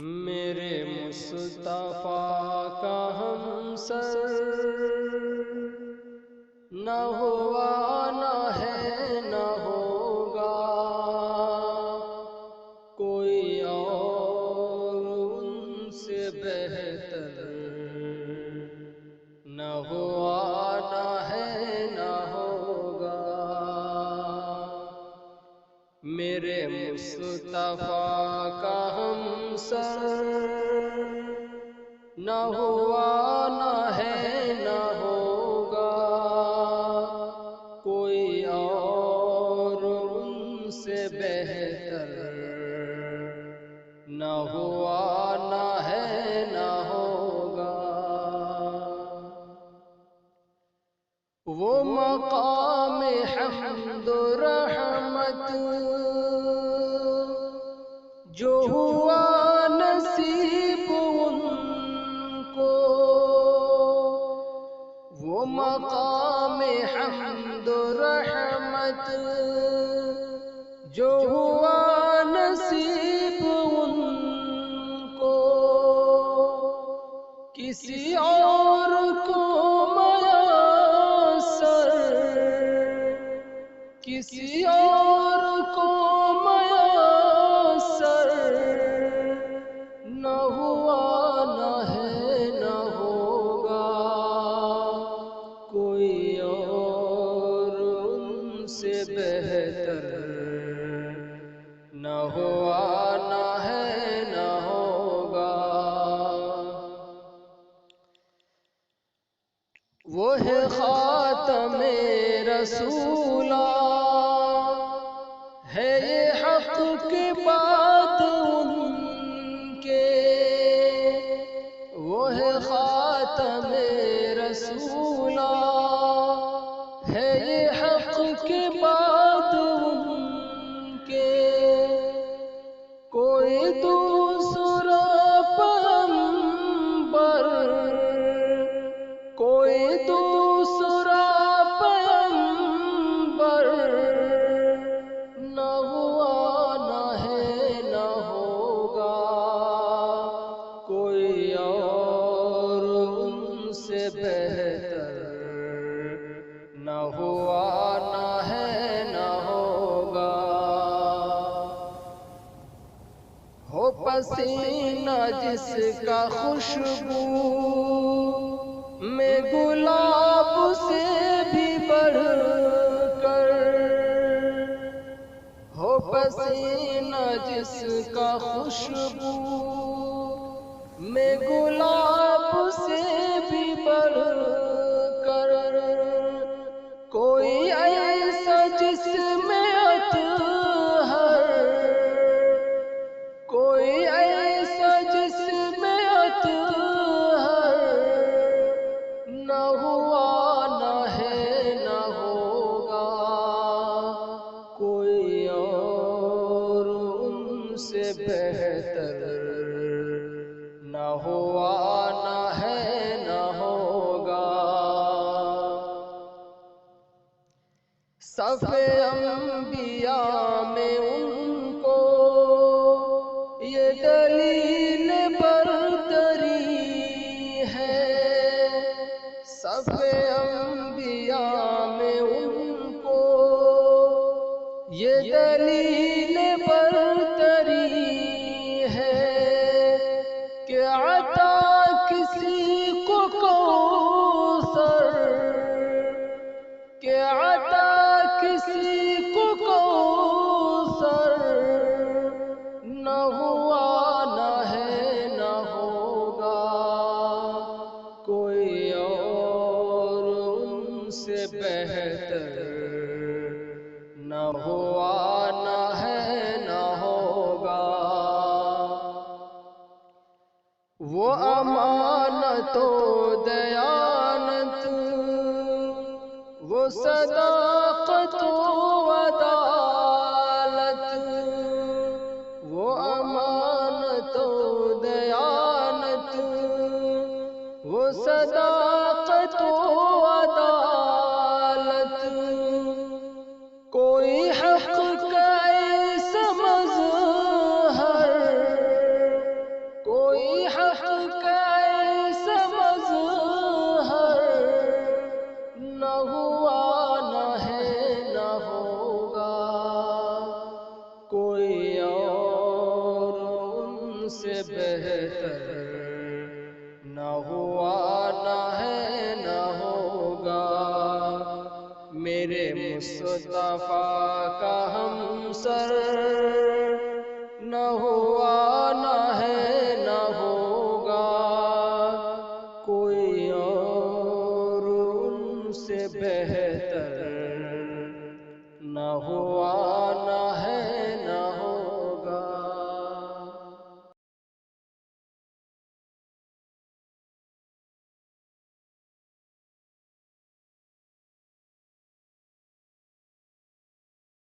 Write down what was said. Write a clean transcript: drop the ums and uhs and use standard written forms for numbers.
میرے مصطفیٰ کا ہم سر نہ ہوا نہ ہے نہ ہوگا کوئی اور ان سے بہتر، نہ ہوا نہ ہے نہ ہوگا۔ میرے مصطفیٰ کا ہم سر نہ ہوا نہ ہے نہ ہوگا کوئی اور ان سے بہتر، نہ ہوا نہ ہے نہ ہوگا۔ وہ مقام حمد و رحمت جو ہوا نصیب ان کو، وہ مقام حمد و رحمت جو ہوا نصیب ان کو، کسی اور کو میسر، کسی اور کو میسر نہ ہوا نہ ہے نہ ہوگا کوئی اور ان سے بہتر، نہ ہوا نہ ہے نہ ہوگا۔ وہ ہے خاتم رسولہ، ہے یہ حق کی بات ان کے، وہ ہے خاتم رسولہ، ہے یہ حق کی بات ان کے، کوئی دوسرا پیغمبر، کوئی دوسرا پیغمبر نہ ہوا نہ ہے نہ ہوگا کوئی اور ان سے بہتر، نہ ہوا نہ ہے نہ ہوگا۔ ہو پسینہ جس کا خوشبو میں گلاب سے بھی بڑھ کر، ہو پسینہ جس کا خوشبو میں گلاب سے بھی بڑھ کر، کوئی ایسا جس میں اطہر، کوئی ایسا جس میں اطہر نہ ہوا نہ ہے نہ ہوگا کوئی اور ان سے بہتر، نہ ہوا نہ ہے نہ ہوگا۔ صف انبیاء میں ان کو یہ دلیل برتری ہے، صف انبیاء میں ان کو یہ دلیل برتری ہے کہ عطا کسی کو کوثر، کہ عطا کسی کو کوثر نہ ہوا نہ ہے نہ ہوگا کوئی اور ان سے بہتر، نہ ہوا نہ ہے نہ ہوگا۔ وہ امانت و دیانت، وہ صداقت و عدالت، وہ امانت و دیانت، وہ صداقت و عدالت، کوئی حق کا ایسا مظہر میرے مصطفیٰ کا ہمسر نہ ہوا نہ ہے نہ ہوگا کوئی اور ان سے بہتر